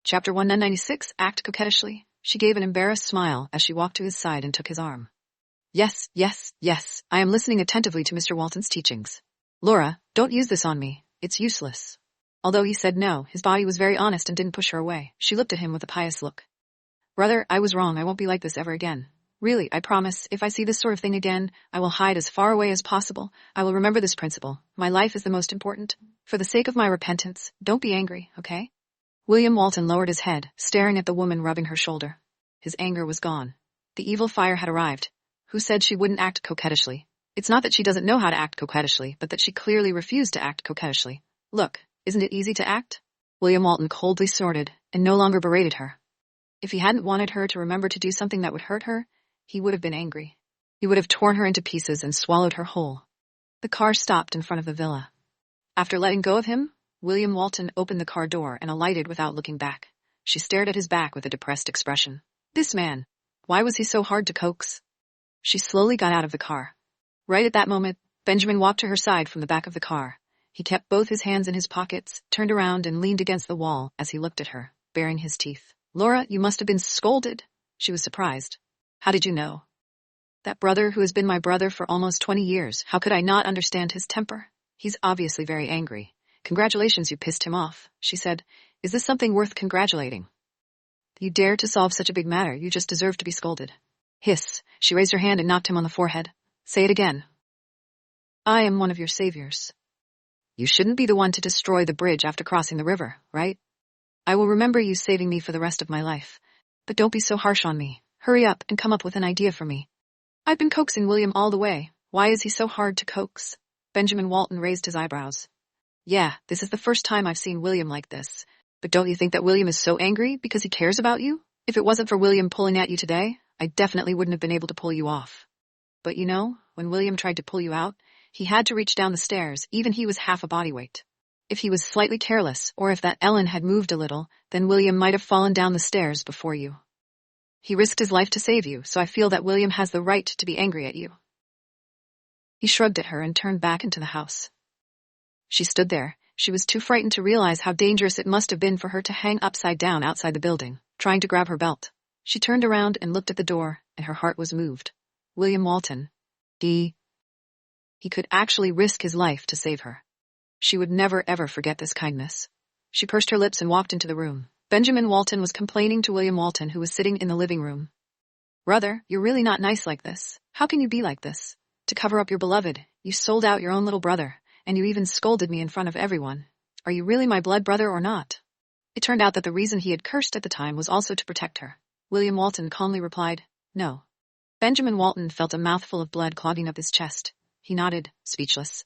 Chapter 196, Act Coquettishly. She gave an embarrassed smile as she walked to his side and took his arm. Yes, yes, yes, I am listening attentively to Mr. Walton's teachings. Laura, don't use this on me. It's useless. Although he said no, his body was very honest and didn't push her away. She looked at him with a pious look. Brother, I was wrong. I won't be like this ever again. Really, I promise, if I see this sort of thing again, I will hide as far away as possible. I will remember this principle. My life is the most important. For the sake of my repentance, don't be angry, okay? William Walton lowered his head, staring at the woman rubbing her shoulder. His anger was gone. The evil fire had arrived. Who said she wouldn't act coquettishly? It's not that she doesn't know how to act coquettishly, but that she clearly refused to act coquettishly. Look, isn't it easy to act? William Walton coldly snorted, and no longer berated her. If he hadn't wanted her to remember to do something that would hurt her, he would have been angry. He would have torn her into pieces and swallowed her whole. The car stopped in front of the villa. After letting go of him, William Walton opened the car door and alighted without looking back. She stared at his back with a depressed expression. This man, why was he so hard to coax? She slowly got out of the car. Right at that moment, Benjamin walked to her side from the back of the car. He kept both his hands in his pockets, turned around and leaned against the wall as he looked at her, baring his teeth. Laura, you must have been scolded. She was surprised. How did you know? That brother who has been my brother for almost 20 years, how could I not understand his temper? He's obviously very angry. Congratulations, you pissed him off, she said. Is this something worth congratulating? You dare to solve such a big matter, you just deserve to be scolded. Hiss, she raised her hand and knocked him on the forehead. Say it again. I am one of your saviors. You shouldn't be the one to destroy the bridge after crossing the river, right? I will remember you saving me for the rest of my life. But don't be so harsh on me. Hurry up and come up with an idea for me. I've been coaxing William all the way. Why is he so hard to coax? Benjamin Walton raised his eyebrows. Yeah, this is the first time I've seen William like this. But don't you think that William is so angry because he cares about you? If it wasn't for William pulling at you today, I definitely wouldn't have been able to pull you off. But you know, when William tried to pull you out, he had to reach down the stairs, even he was half a body weight. If he was slightly careless, or if that Ellen had moved a little, then William might have fallen down the stairs before you. He risked his life to save you, so I feel that William has the right to be angry at you. He shrugged at her and turned back into the house. She stood there. She was too frightened to realize how dangerous it must have been for her to hang upside down outside the building, trying to grab her belt. She turned around and looked at the door, and her heart was moved. William Walton. He could actually risk his life to save her. She would never ever forget this kindness. She pursed her lips and walked into the room. Benjamin Walton was complaining to William Walton, who was sitting in the living room. Brother, you're really not nice like this. How can you be like this? To cover up your beloved, you sold out your own little brother, and you even scolded me in front of everyone. Are you really my blood brother or not? It turned out that the reason he had cursed at the time was also to protect her. William Walton calmly replied, no. Benjamin Walton felt a mouthful of blood clogging up his chest. He nodded, speechless.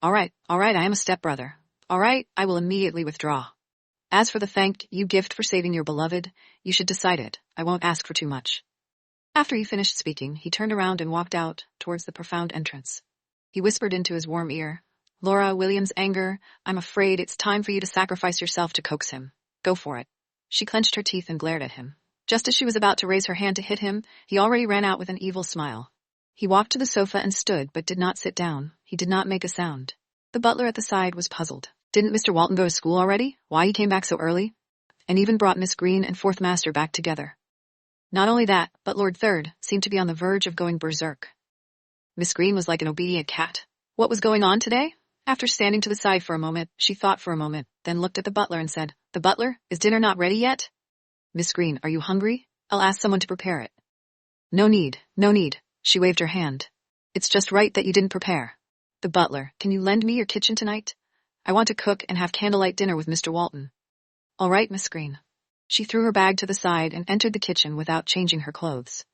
All right, I am a stepbrother. All right, I will immediately withdraw. As for the thank you gift for saving your beloved, you should decide it. I won't ask for too much. After he finished speaking, he turned around and walked out towards the profound entrance. He whispered into his warm ear, Laura, William's anger, I'm afraid it's time for you to sacrifice yourself to coax him. Go for it. She clenched her teeth and glared at him. Just as she was about to raise her hand to hit him, he already ran out with an evil smile. He walked to the sofa and stood, but did not sit down. He did not make a sound. The butler at the side was puzzled. Didn't Mr. Walton go to school already? Why he came back so early? And even brought Miss Green and Fourth Master back together. Not only that, but Lord Third seemed to be on the verge of going berserk. Miss Green was like an obedient cat. What was going on today? After standing to the side for a moment, she thought for a moment, then looked at the butler and said, The butler, is dinner not ready yet? Miss Green, are you hungry? I'll ask someone to prepare it. No need. She waved her hand. It's just right that you didn't prepare. The butler, can you lend me your kitchen tonight? I want to cook and have candlelight dinner with Mr. Walton. All right, Miss Green. She threw her bag to the side and entered the kitchen without changing her clothes.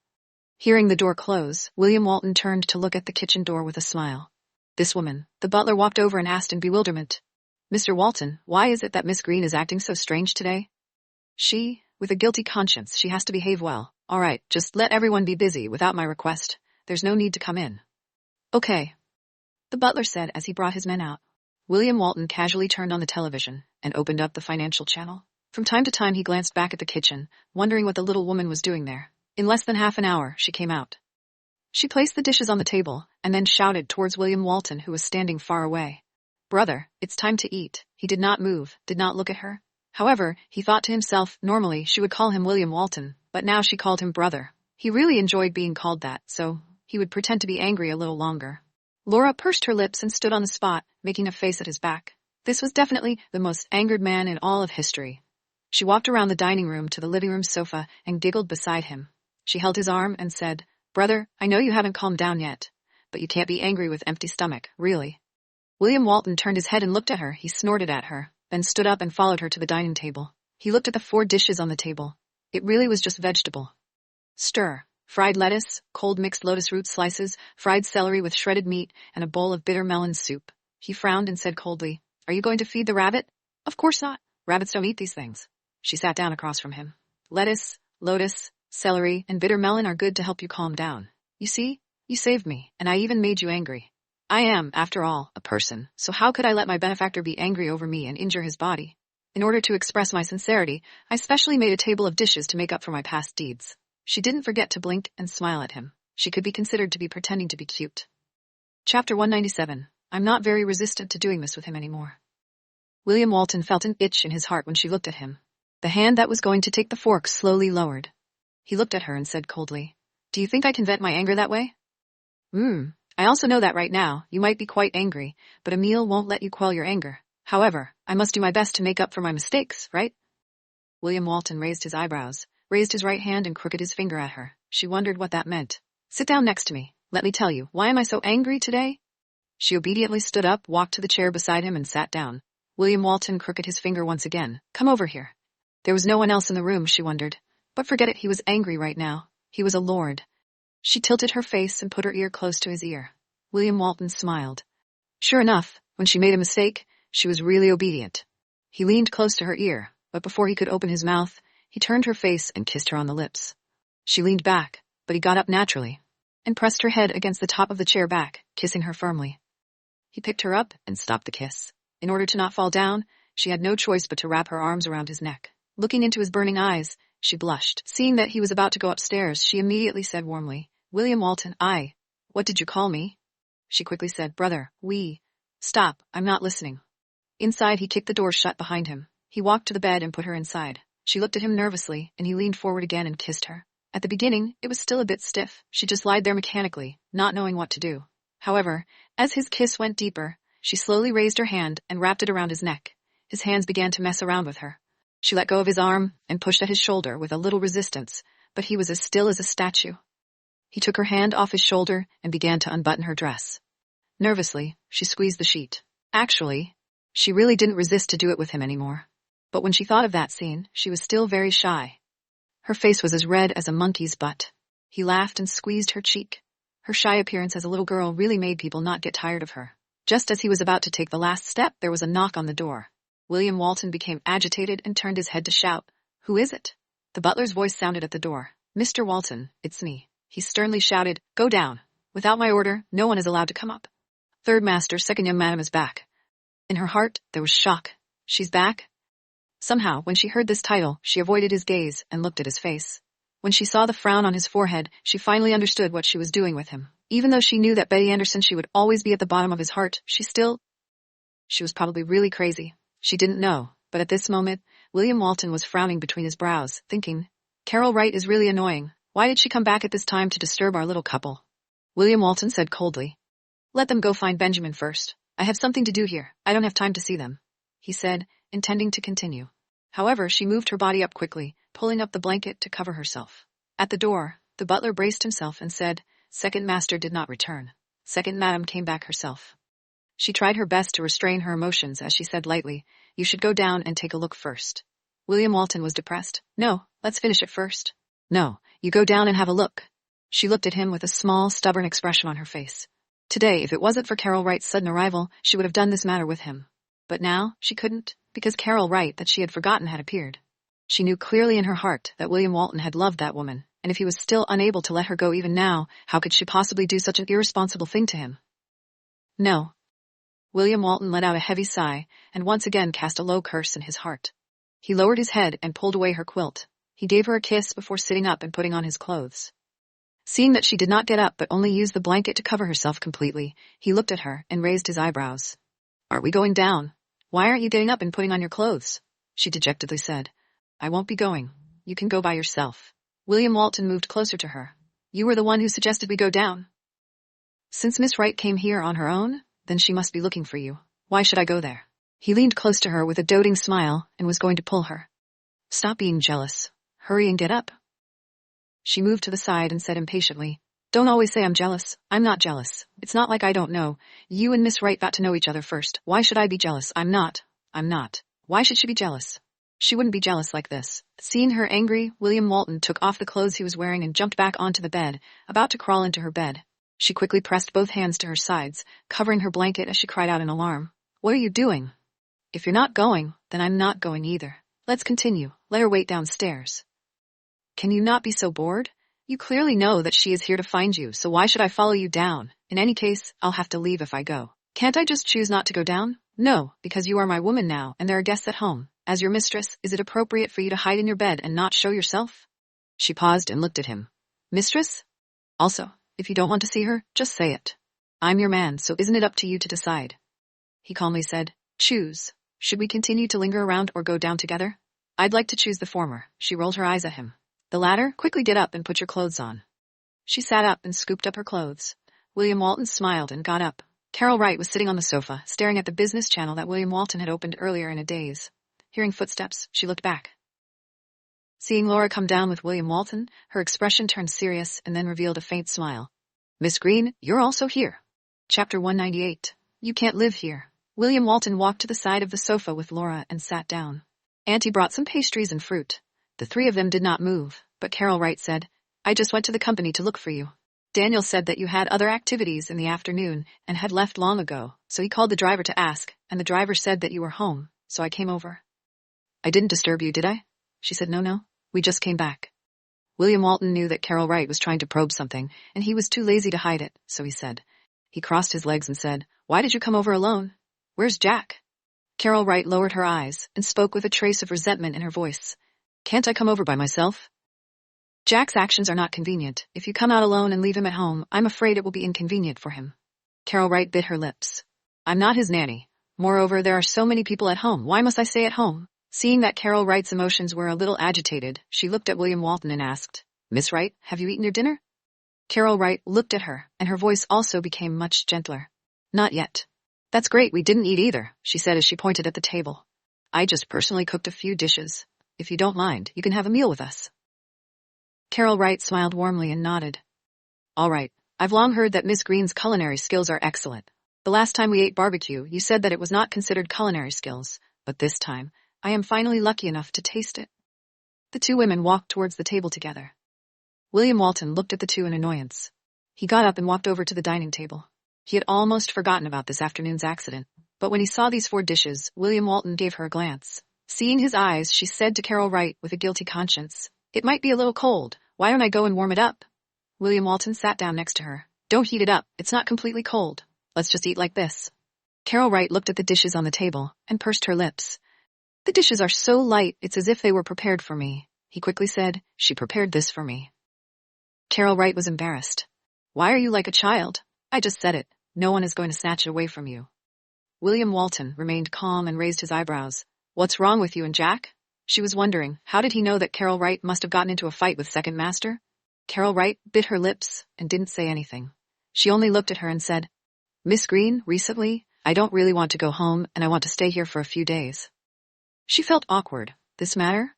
Hearing the door close, William Walton turned to look at the kitchen door with a smile. This woman, the butler walked over and asked in bewilderment. Mr. Walton, why is it that Miss Green is acting so strange today? She, with a guilty conscience, she has to behave well. All right, just let everyone be busy without my request. There's no need to come in. Okay, the butler said as he brought his men out. William Walton casually turned on the television and opened up the financial channel. From time to time he glanced back at the kitchen, wondering what the little woman was doing there. In less than half an hour, she came out. She placed the dishes on the table and then shouted towards William Walton, who was standing far away. Brother, it's time to eat. He did not move, did not look at her. However, he thought to himself, normally she would call him William Walton, but now she called him brother. He really enjoyed being called that, so he would pretend to be angry a little longer. Laura pursed her lips and stood on the spot, making a face at his back. This was definitely the most angered man in all of history. She walked around the dining room to the living room sofa and giggled beside him. She held his arm and said, "Brother, I know you haven't calmed down yet, but you can't be angry with empty stomach, really." William Walton turned his head and looked at her. He snorted at her, then stood up and followed her to the dining table. He looked at the 4 dishes on the table. It really was just vegetable. Stir. Fried lettuce, cold mixed lotus root slices, fried celery with shredded meat, and a bowl of bitter melon soup. He frowned and said coldly, "Are you going to feed the rabbit?" "Of course not. Rabbits don't eat these things." She sat down across from him. "Lettuce, lotus, celery, and bitter melon are good to help you calm down. You see, you saved me, and I even made you angry. I am, after all, a person, so how could I let my benefactor be angry over me and injure his body? In order to express my sincerity, I specially made a table of dishes to make up for my past deeds." She didn't forget to blink and smile at him. She could be considered to be pretending to be cute. Chapter 197. I'm not very resistant to doing this with him anymore. William Walton felt an itch in his heart when she looked at him. The hand that was going to take the fork slowly lowered. He looked at her and said coldly, "Do you think I can vent my anger that way?" I also know that right now, you might be quite angry, but a meal won't let you quell your anger. However, I must do my best to make up for my mistakes, right?" William Walton raised his eyebrows, raised his right hand and crooked his finger at her. She wondered what that meant. "Sit down next to me. Let me tell you, why am I so angry today?" She obediently stood up, walked to the chair beside him and sat down. William Walton crooked his finger once again. "Come over here." There was no one else in the room, she wondered. But forget it, he was angry right now. He was a lord. She tilted her face and put her ear close to his ear. William Walton smiled. Sure enough, when she made a mistake, she was really obedient. He leaned close to her ear, but before he could open his mouth, he turned her face and kissed her on the lips. She leaned back, but he got up naturally and pressed her head against the top of the chair back, kissing her firmly. He picked her up and stopped the kiss. In order to not fall down, she had no choice but to wrap her arms around his neck. Looking into his burning eyes, she blushed. Seeing that he was about to go upstairs, she immediately said warmly, "William Walton, what did you call me?" She quickly said, "Brother, Stop, I'm not listening." Inside, he kicked the door shut behind him. He walked to the bed and put her inside. She looked at him nervously, and he leaned forward again and kissed her. At the beginning, it was still a bit stiff. She just lied there mechanically, not knowing what to do. However, as his kiss went deeper, she slowly raised her hand and wrapped it around his neck. His hands began to mess around with her. She let go of his arm and pushed at his shoulder with a little resistance, but he was as still as a statue. He took her hand off his shoulder and began to unbutton her dress. Nervously, she squeezed the sheet. Actually, she really didn't resist to do it with him anymore. But when she thought of that scene, she was still very shy. Her face was as red as a monkey's butt. He laughed and squeezed her cheek. Her shy appearance as a little girl really made people not get tired of her. Just as he was about to take the last step, there was a knock on the door. William Walton became agitated and turned his head to shout, "Who is it?" The butler's voice sounded at the door. "Mr. Walton, it's me." He sternly shouted, "Go down. Without my order, no one is allowed to come up. Third master, second young madam is back." In her heart, there was shock. She's back? Somehow, when she heard this title, she avoided his gaze and looked at his face. When she saw the frown on his forehead, she finally understood what she was doing with him. Even though she knew that Betty Anderson she would always be at the bottom of his heart, she was probably really crazy. She didn't know, but at this moment, William Walton was frowning between his brows, thinking, Carol Wright is really annoying. Why did she come back at this time to disturb our little couple? William Walton said coldly, "Let them go find Benjamin first. I have something to do here. I don't have time to see them," he said, intending to continue. However, she moved her body up quickly, pulling up the blanket to cover herself. At the door, the butler braced himself and said, "Second master did not return. Second madam came back herself." She tried her best to restrain her emotions as she said lightly, "You should go down and take a look first." William Walton was depressed. "No, let's finish it first." "No, you go down and have a look." She looked at him with a small, stubborn expression on her face. Today, if it wasn't for Carol Wright's sudden arrival, she would have done this matter with him. But now, she couldn't, because Carol Wright, that she had forgotten, had appeared. She knew clearly in her heart that William Walton had loved that woman, and if he was still unable to let her go even now, how could she possibly do such an irresponsible thing to him? No. William Walton let out a heavy sigh, and once again cast a low curse in his heart. He lowered his head and pulled away her quilt. He gave her a kiss before sitting up and putting on his clothes. Seeing that she did not get up but only used the blanket to cover herself completely, he looked at her and raised his eyebrows. "Are we going down? Why aren't you getting up and putting on your clothes?" she dejectedly said. I won't be going. You can go by yourself. William Walton moved closer to her. You were the one who suggested we go down. Since Miss Wright came here on her own, then she must be looking for you. Why should I go there? He leaned close to her with a doting smile and was going to pull her. Stop being jealous. Hurry and get up. She moved to the side and said impatiently, Don't always say I'm jealous. I'm not jealous. It's not like I don't know. You and Miss Wright got to know each other first. Why should I be jealous? I'm not. Why should she be jealous? She wouldn't be jealous like this. Seeing her angry, William Walton took off the clothes he was wearing and jumped back onto the bed, about to crawl into her bed. She quickly pressed both hands to her sides, covering her blanket as she cried out in alarm. What are you doing? If you're not going, then I'm not going either. Let's continue. Let her wait downstairs. Can you not be so bored? You clearly know that she is here to find you, so why should I follow you down? In any case, I'll have to leave if I go. Can't I just choose not to go down? No, because you are my woman now, and there are guests at home. As your mistress, is it appropriate for you to hide in your bed and not show yourself? She paused and looked at him. Mistress? Also, if you don't want to see her, just say it. I'm your man, so isn't it up to you to decide? He calmly said, Choose. Should we continue to linger around or go down together? I'd like to choose the former. She rolled her eyes at him. The latter, quickly get up and put your clothes on. She sat up and scooped up her clothes. William Walton smiled and got up. Carol Wright was sitting on the sofa, staring at the business channel that William Walton had opened earlier in a daze. Hearing footsteps, she looked back. Seeing Laura come down with William Walton, her expression turned serious and then revealed a faint smile. Miss Green, you're also here. Chapter 198. You can't live here. William Walton walked to the side of the sofa with Laura and sat down. Auntie brought some pastries and fruit. The three of them did not move, but Carol Wright said, I just went to the company to look for you. Daniel said that you had other activities in the afternoon and had left long ago, so he called the driver to ask, and the driver said that you were home, so I came over. I didn't disturb you, did I? She said, No, we just came back. William Walton knew that Carol Wright was trying to probe something, and he was too lazy to hide it, so he said. He crossed his legs and said, Why did you come over alone? Where's Jack? Carol Wright lowered her eyes and spoke with a trace of resentment in her voice. Can't I come over by myself? Jack's actions are not convenient. If you come out alone and leave him at home, I'm afraid it will be inconvenient for him. Carol Wright bit her lips. I'm not his nanny. Moreover, there are so many people at home. Why must I stay at home? Seeing that Carol Wright's emotions were a little agitated, she looked at William Walton and asked, Miss Wright, have you eaten your dinner? Carol Wright looked at her, and her voice also became much gentler. Not yet. That's great, we didn't eat either, she said as she pointed at the table. I just personally cooked a few dishes. If you don't mind, you can have a meal with us. Carol Wright smiled warmly and nodded. All right, I've long heard that Miss Green's culinary skills are excellent. The last time we ate barbecue, you said that it was not considered culinary skills, but this time, I am finally lucky enough to taste it. The two women walked towards the table together. William Walton looked at the two in annoyance. He got up and walked over to the dining table. He had almost forgotten about this afternoon's accident, but when he saw these 4 dishes, William Walton gave her a glance. Seeing his eyes, she said to Carol Wright with a guilty conscience, It might be a little cold. Why don't I go and warm it up? William Walton sat down next to her. Don't heat it up. It's not completely cold. Let's just eat like this. Carol Wright looked at the dishes on the table and pursed her lips. The dishes are so light, it's as if they were prepared for me. He quickly said, She prepared this for me. Carol Wright was embarrassed. Why are you like a child? I just said it. No one is going to snatch it away from you. William Walton remained calm and raised his eyebrows. What's wrong with you and Jack? She was wondering, how did he know that Carol Wright must have gotten into a fight with Second Master? Carol Wright bit her lips and didn't say anything. She only looked at her and said, Miss Green, recently, I don't really want to go home and I want to stay here for a few days. She felt awkward. This matter?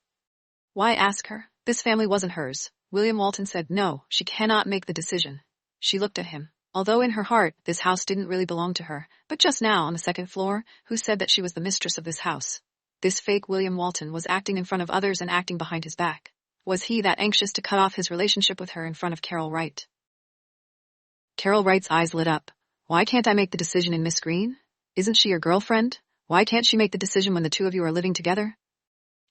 Why ask her? This family wasn't hers. William Walton said no, she cannot make the decision. She looked at him. Although in her heart, this house didn't really belong to her, but just now on the 2nd floor, who said that she was the mistress of this house? This fake William Walton was acting in front of others and acting behind his back. Was he that anxious to cut off his relationship with her in front of Carol Wright? Carol Wright's eyes lit up. Why can't I make the decision in Miss Green? Isn't she your girlfriend? Why can't she make the decision when the two of you are living together?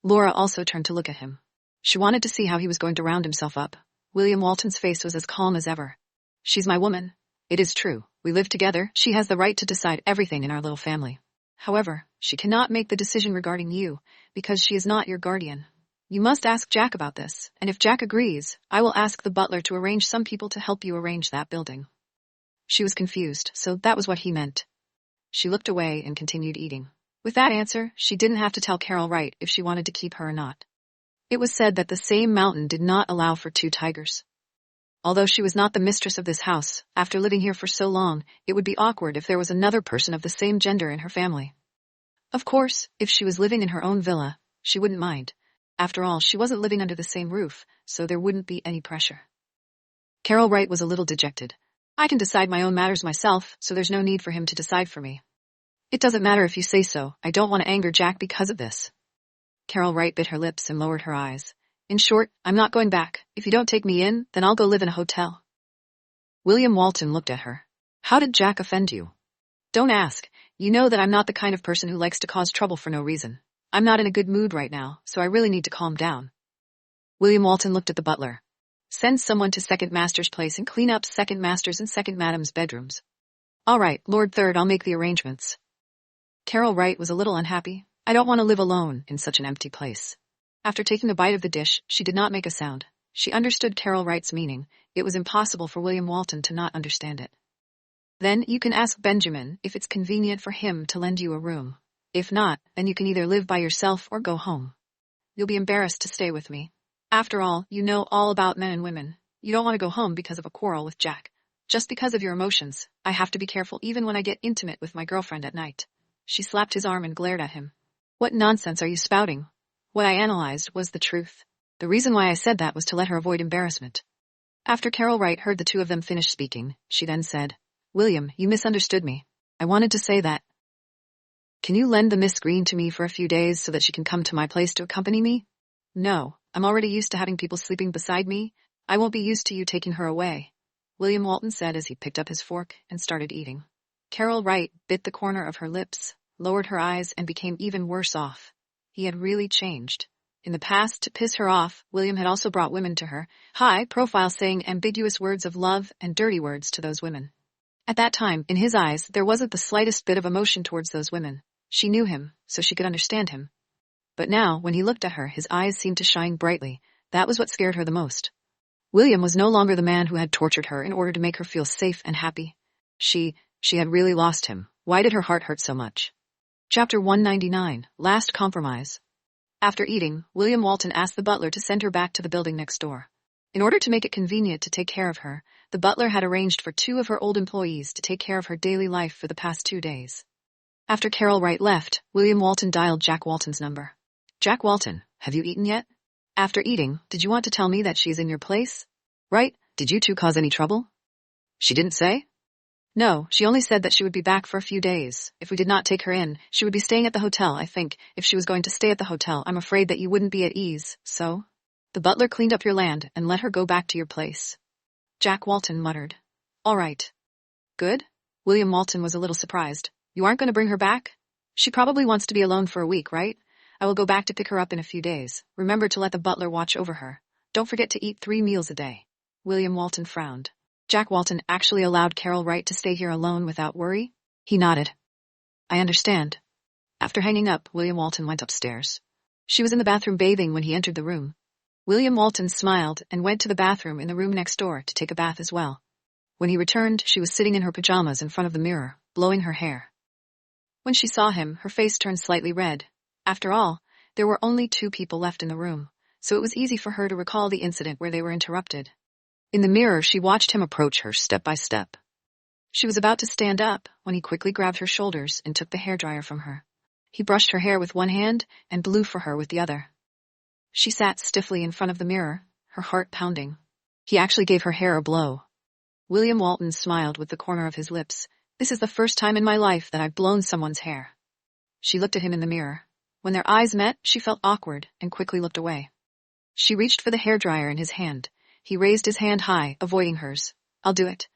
Laura also turned to look at him. She wanted to see how he was going to round himself up. William Walton's face was as calm as ever. She's my woman. It is true. We live together. She has the right to decide everything in our little family. However, she cannot make the decision regarding you, because she is not your guardian. You must ask Jack about this, and if Jack agrees, I will ask the butler to arrange some people to help you arrange that building. She was confused, so that was what he meant. She looked away and continued eating. With that answer, she didn't have to tell Carol Wright if she wanted to keep her or not. It was said that the same mountain did not allow for two tigers. Although she was not the mistress of this house, after living here for so long, it would be awkward if there was another person of the same gender in her family. Of course, if she was living in her own villa, she wouldn't mind. After all, she wasn't living under the same roof, so there wouldn't be any pressure. Carol Wright was a little dejected. I can decide my own matters myself, so there's no need for him to decide for me. It doesn't matter if you say so. I don't want to anger Jack because of this. Carol Wright bit her lips and lowered her eyes. In short, I'm not going back. If you don't take me in, then I'll go live in a hotel. William Walton looked at her. How did Jack offend you? Don't ask. You know that I'm not the kind of person who likes to cause trouble for no reason. I'm not in a good mood right now, so I really need to calm down. William Walton looked at the butler. Send someone to Second Master's place and clean up Second Master's and Second Madam's bedrooms. All right, Lord Third, I'll make the arrangements. Carol Wright was a little unhappy. I don't want to live alone in such an empty place. After taking a bite of the dish, she did not make a sound. She understood Carol Wright's meaning. It was impossible for William Walton to not understand it. Then you can ask Benjamin if it's convenient for him to lend you a room. If not, then you can either live by yourself or go home. You'll be embarrassed to stay with me. After all, you know all about men and women. You don't want to go home because of a quarrel with Jack. Just because of your emotions, I have to be careful even when I get intimate with my girlfriend at night. She slapped his arm and glared at him. What nonsense are you spouting? What I analyzed was the truth. The reason why I said that was to let her avoid embarrassment. After Carol Wright heard the two of them finish speaking, she then said, William, you misunderstood me. I wanted to say that. Can you lend the Miss Green to me for a few days so that she can come to my place to accompany me? No, I'm already used to having people sleeping beside me. I won't be used to you taking her away, William Walton said as he picked up his fork and started eating. Carol Wright bit the corner of her lips, lowered her eyes, and became even worse off. He had really changed. In the past, to piss her off, William had also brought women to her, high-profile saying ambiguous words of love and dirty words to those women. At that time, in his eyes, there wasn't the slightest bit of emotion towards those women. She knew him, so she could understand him. But now, when he looked at her, his eyes seemed to shine brightly. That was what scared her the most. William was no longer the man who had tortured her in order to make her feel safe and happy. She had really lost him. Why did her heart hurt so much? Chapter 199, Last Compromise. After eating, William Walton asked the butler to send her back to the building next door. In order to make it convenient to take care of her, the butler had arranged for 2 of her old employees to take care of her daily life for the past 2 days. After Carol Wright left, William Walton dialed Jack Walton's number. Jack Walton, have you eaten yet? After eating, did you want to tell me that she's in your place? Right, did you two cause any trouble? She didn't say? No, she only said that she would be back for a few days. If we did not take her in, she would be staying at the hotel, I think. If she was going to stay at the hotel, I'm afraid that you wouldn't be at ease, so? The butler cleaned up your land and let her go back to your place. Jack Walton muttered. All right. Good? William Walton was a little surprised. You aren't going to bring her back? She probably wants to be alone for a week, right? I will go back to pick her up in a few days. Remember to let the butler watch over her. Don't forget to eat 3 meals a day. William Walton frowned. Jack Walton actually allowed Carol Wright to stay here alone without worry? He nodded. I understand. After hanging up, William Walton went upstairs. She was in the bathroom bathing when he entered the room. William Walton smiled and went to the bathroom in the room next door to take a bath as well. When he returned, she was sitting in her pajamas in front of the mirror, blowing her hair. When she saw him, her face turned slightly red. After all, there were only 2 people left in the room, so it was easy for her to recall the incident where they were interrupted. In the mirror, she watched him approach her step by step. She was about to stand up when he quickly grabbed her shoulders and took the hairdryer from her. He brushed her hair with one hand and blew for her with the other. She sat stiffly in front of the mirror, her heart pounding. He actually gave her hair a blow. William Walton smiled with the corner of his lips. This is the first time in my life that I've blown someone's hair. She looked at him in the mirror. When their eyes met, she felt awkward and quickly looked away. She reached for the hairdryer in his hand. He raised his hand high, avoiding hers. I'll do it.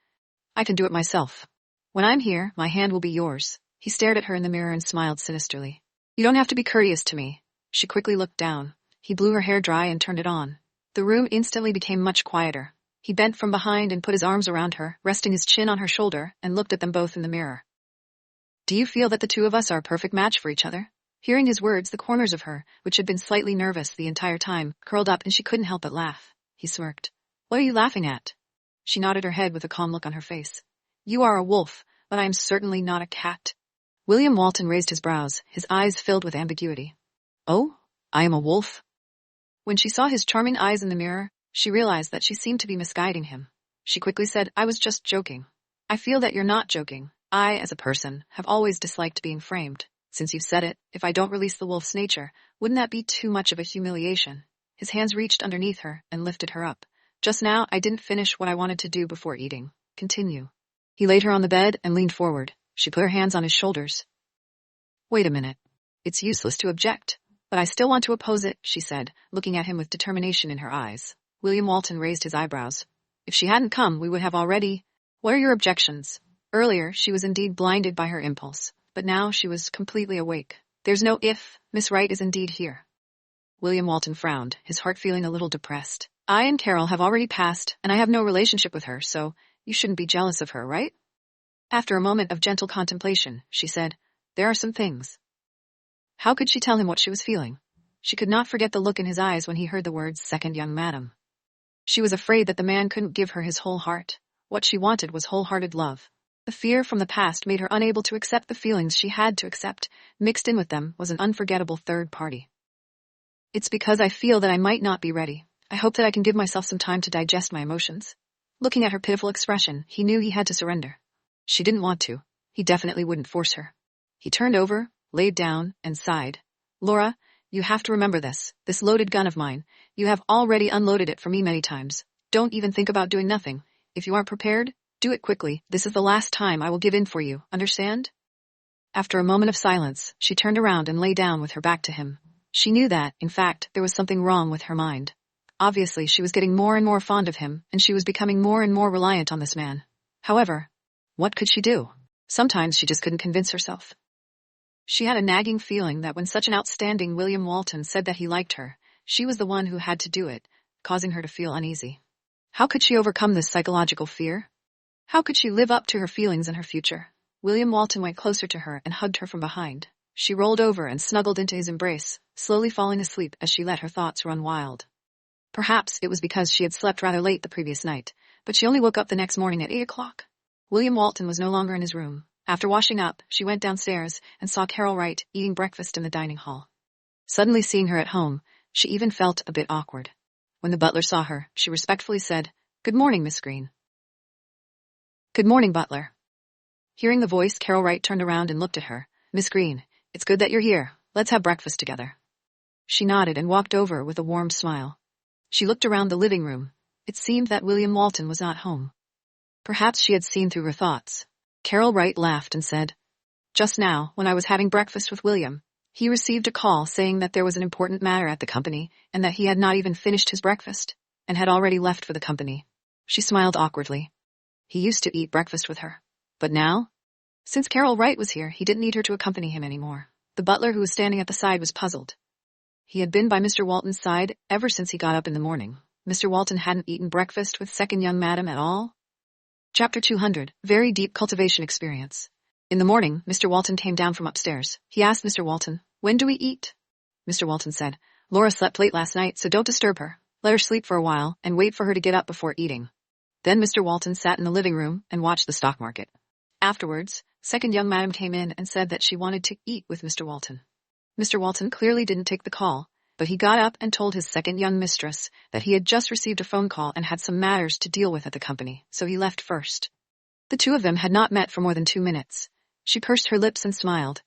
I can do it myself. When I'm here, my hand will be yours. He stared at her in the mirror and smiled sinisterly. You don't have to be courteous to me. She quickly looked down. He blew her hair dry and turned it on. The room instantly became much quieter. He bent from behind and put his arms around her, resting his chin on her shoulder, and looked at them both in the mirror. Do you feel that the 2 of us are a perfect match for each other? Hearing his words, the corners of her, which had been slightly nervous the entire time, curled up and she couldn't help but laugh. He smirked. What are you laughing at? She nodded her head with a calm look on her face. You are a wolf, but I am certainly not a cat. William Walton raised his brows, his eyes filled with ambiguity. Oh, I am a wolf? When she saw his charming eyes in the mirror, she realized that she seemed to be misguiding him. She quickly said, I was just joking. I feel that you're not joking. I, as a person, have always disliked being framed. Since you've said it, if I don't release the wolf's nature, wouldn't that be too much of a humiliation? His hands reached underneath her and lifted her up. Just now, I didn't finish what I wanted to do before eating. Continue. He laid her on the bed and leaned forward. She put her hands on his shoulders. Wait a minute. It's useless to object. But I still want to oppose it, she said, looking at him with determination in her eyes. William Walton raised his eyebrows. If she hadn't come, we would have already... What are your objections? Earlier, she was indeed blinded by her impulse, but now she was completely awake. There's no if. Miss Wright is indeed here. William Walton frowned, his heart feeling a little depressed. I and Carol have already passed, and I have no relationship with her, so you shouldn't be jealous of her, right? After a moment of gentle contemplation, she said, there are some things. How could she tell him what she was feeling? She could not forget the look in his eyes when he heard the words, second young madam. She was afraid that the man couldn't give her his whole heart. What she wanted was wholehearted love. The fear from the past made her unable to accept the feelings she had to accept. Mixed in with them was an unforgettable third party. It's because I feel that I might not be ready. I hope that I can give myself some time to digest my emotions. Looking at her pitiful expression, he knew he had to surrender. She didn't want to. He definitely wouldn't force her. He turned over, laid down, and sighed. Laura, you have to remember this. This loaded gun of mine. You have already unloaded it for me many times. Don't even think about doing nothing. If you aren't prepared, do it quickly. This is the last time I will give in for you. Understand? After a moment of silence, she turned around and lay down with her back to him. She knew that, in fact, there was something wrong with her mind. Obviously, she was getting more and more fond of him, and she was becoming more and more reliant on this man. However, what could she do? Sometimes she just couldn't convince herself. She had a nagging feeling that when such an outstanding William Walton said that he liked her, she was the one who had to do it, causing her to feel uneasy. How could she overcome this psychological fear? How could she live up to her feelings in her future? William Walton went closer to her and hugged her from behind. She rolled over and snuggled into his embrace, slowly falling asleep as she let her thoughts run wild. Perhaps it was because she had slept rather late the previous night, but she only woke up the next morning at 8 o'clock. William Walton was no longer in his room. After washing up, she went downstairs and saw Carol Wright eating breakfast in the dining hall. Suddenly seeing her at home, she even felt a bit awkward. When the butler saw her, she respectfully said, "Good morning, Miss Green." "Good morning, butler." Hearing the voice, Carol Wright turned around and looked at her. "Miss Green, it's good that you're here. Let's have breakfast together." She nodded and walked over with a warm smile. She looked around the living room. It seemed that William Walton was not home. Perhaps she had seen through her thoughts. Carol Wright laughed and said, "Just now, when I was having breakfast with William, he received a call saying that there was an important matter at the company and that he had not even finished his breakfast and had already left for the company." She smiled awkwardly. He used to eat breakfast with her. But now? Since Carol Wright was here, he didn't need her to accompany him anymore. The butler who was standing at the side was puzzled. He had been by Mr. Walton's side ever since he got up in the morning. Mr. Walton hadn't eaten breakfast with second young madam at all. Chapter 200, Very Deep Cultivation Experience. In the morning, Mr. Walton came down from upstairs. He asked Mr. Walton, "When do we eat?" Mr. Walton said, "Laura slept late last night, so don't disturb her. Let her sleep for a while and wait for her to get up before eating." Then Mr. Walton sat in the living room and watched the stock market. Afterwards, second young madam came in and said that she wanted to eat with Mr. Walton. Mr. Walton clearly didn't take the call, but he got up and told his second young mistress that he had just received a phone call and had some matters to deal with at the company, so he left first. The two of them had not met for more than 2 minutes. She pursed her lips and smiled.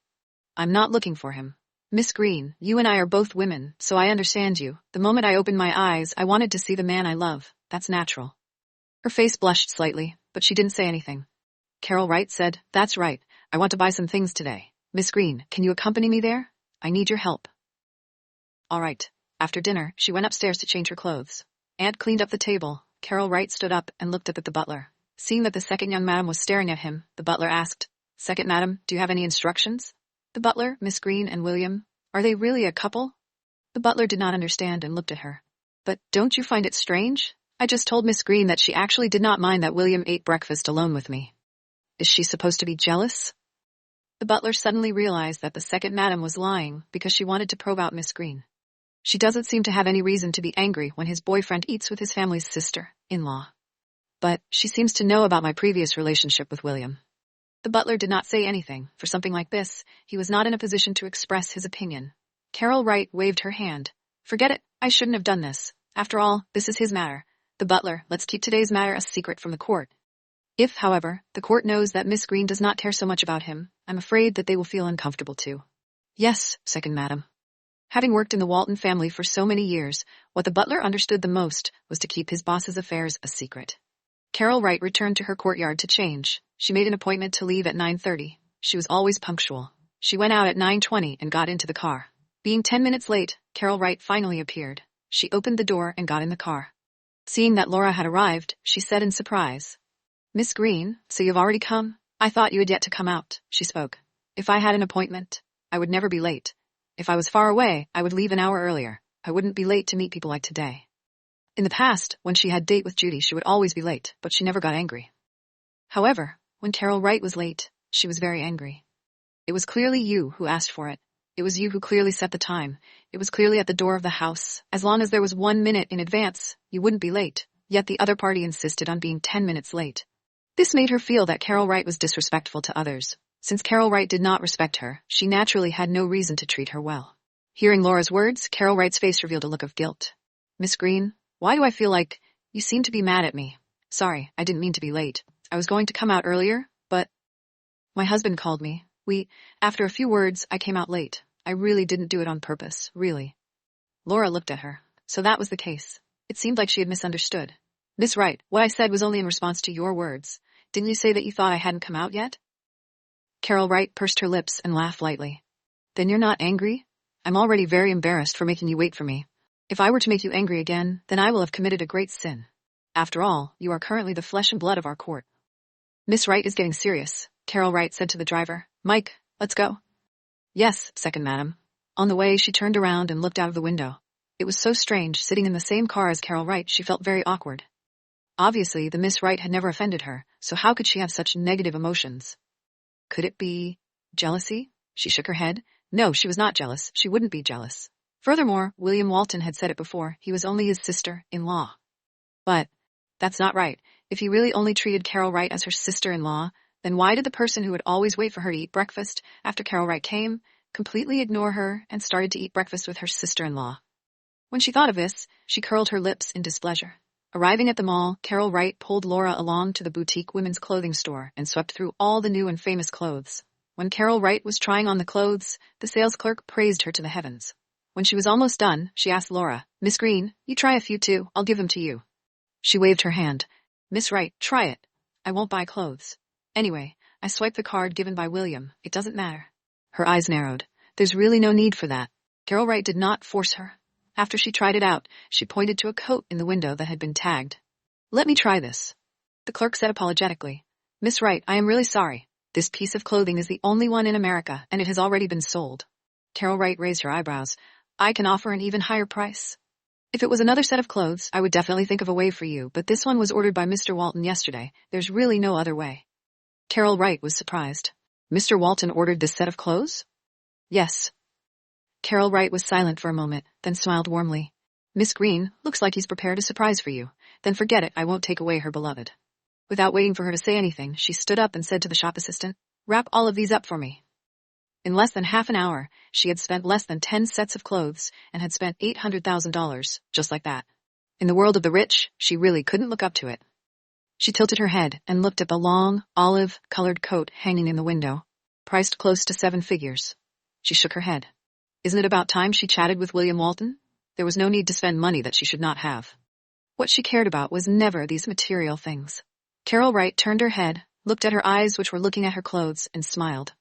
"I'm not looking for him. Miss Green, you and I are both women, so I understand you. The moment I opened my eyes, I wanted to see the man I love. That's natural." Her face blushed slightly, but she didn't say anything. Carol Wright said, "That's right. I want to buy some things today. Miss Green, can you accompany me there? I need your help." All right. After dinner, she went upstairs to change her clothes. Aunt cleaned up the table. Carol Wright stood up and looked up at the butler. Seeing that the second young madam was staring at him, the butler asked, "Second madam, do you have any instructions?" The butler, Miss Green, and William, are they really a couple? The butler did not understand and looked at her. "But don't you find it strange? I just told Miss Green that she actually did not mind that William ate breakfast alone with me. Is she supposed to be jealous?" The butler suddenly realized that the second madam was lying because she wanted to probe out Miss Green. She doesn't seem to have any reason to be angry when his boyfriend eats with his family's sister-in-law. But she seems to know about my previous relationship with William. The butler did not say anything. For something like this, he was not in a position to express his opinion. Carol Wright waved her hand. Forget it, I shouldn't have done this. After all, this is his matter. The butler, let's keep today's matter a secret from the court. If, however, the court knows that Miss Green does not care so much about him, I'm afraid that they will feel uncomfortable too. Yes, second madam. Having worked in the Walton family for so many years, what the butler understood the most was to keep his boss's affairs a secret. Carol Wright returned to her courtyard to change. She made an appointment to leave at 9:30. She was always punctual. She went out at 9:20 and got into the car. Being 10 minutes late, Carol Wright finally appeared. She opened the door and got in the car. Seeing that Laura had arrived, she said in surprise, Miss Green, so you've already come? I thought you had yet to come out, she spoke. If I had an appointment, I would never be late. If I was far away, I would leave an hour earlier. I wouldn't be late to meet people like today. In the past, when she had date with Judy, she would always be late, but she never got angry. However, when Carol Wright was late, she was very angry. It was clearly you who asked for it. It was you who clearly set the time. It was clearly at the door of the house. As long as there was 1 minute in advance, you wouldn't be late. Yet the other party insisted on being 10 minutes late. This made her feel that Carol Wright was disrespectful to others. Since Carol Wright did not respect her, she naturally had no reason to treat her well. Hearing Laura's words, Carol Wright's face revealed a look of guilt. Miss Green, why do I feel like you seem to be mad at me? Sorry, I didn't mean to be late. I was going to come out earlier, but my husband called me. After a few words, I came out late. I really didn't do it on purpose, really. Laura looked at her. So that was the case. It seemed like she had misunderstood. Miss Wright, what I said was only in response to your words. Didn't you say that you thought I hadn't come out yet? Carol Wright pursed her lips and laughed lightly. Then you're not angry? I'm already very embarrassed for making you wait for me. If I were to make you angry again, then I will have committed a great sin. After all, you are currently the flesh and blood of our court. Miss Wright is getting serious, Carol Wright said to the driver. Mike, let's go. Yes, second madam. On the way, she turned around and looked out of the window. It was so strange, sitting in the same car as Carol Wright, she felt very awkward. Obviously, the Miss Wright had never offended her, so how could she have such negative emotions? Could it be jealousy? She shook her head. No, she was not jealous. She wouldn't be jealous. Furthermore, William Walton had said it before, he was only his sister-in-law. But that's not right. If he really only treated Carol Wright as her sister-in-law, then why did the person who would always wait for her to eat breakfast after Carol Wright came completely ignore her and started to eat breakfast with her sister-in-law? When she thought of this, she curled her lips in displeasure. Arriving at the mall, Carol Wright pulled Laura along to the boutique women's clothing store and swept through all the new and famous clothes. When Carol Wright was trying on the clothes, the sales clerk praised her to the heavens. When she was almost done, she asked Laura, Miss Green, you try a few too, I'll give them to you. She waved her hand. Miss Wright, try it. I won't buy clothes. Anyway, I swiped the card given by William. It doesn't matter. Her eyes narrowed. There's really no need for that. Carol Wright did not force her. After she tried it out, she pointed to a coat in the window that had been tagged. Let me try this. The clerk said apologetically. Miss Wright, I am really sorry. This piece of clothing is the only one in America, and it has already been sold. Carol Wright raised her eyebrows. I can offer an even higher price. If it was another set of clothes, I would definitely think of a way for you, but this one was ordered by Mr. Walton yesterday. There's really no other way. Carol Wright was surprised. Mr. Walton ordered this set of clothes? Yes. Carol Wright was silent for a moment, then smiled warmly. Miss Green, looks like he's prepared a surprise for you. Then forget it, I won't take away her beloved. Without waiting for her to say anything, she stood up and said to the shop assistant, Wrap all of these up for me. In less than half an hour, she had spent less than 10 sets of clothes and had spent $800,000, just like that. In the world of the rich, she really couldn't look up to it. She tilted her head and looked at the long, olive-colored coat hanging in the window, priced close to 7 figures. She shook her head. Isn't it about time she chatted with William Walton? There was no need to spend money that she should not have. What she cared about was never these material things. Carol Wright turned her head, looked at her eyes which were looking at her clothes, and smiled.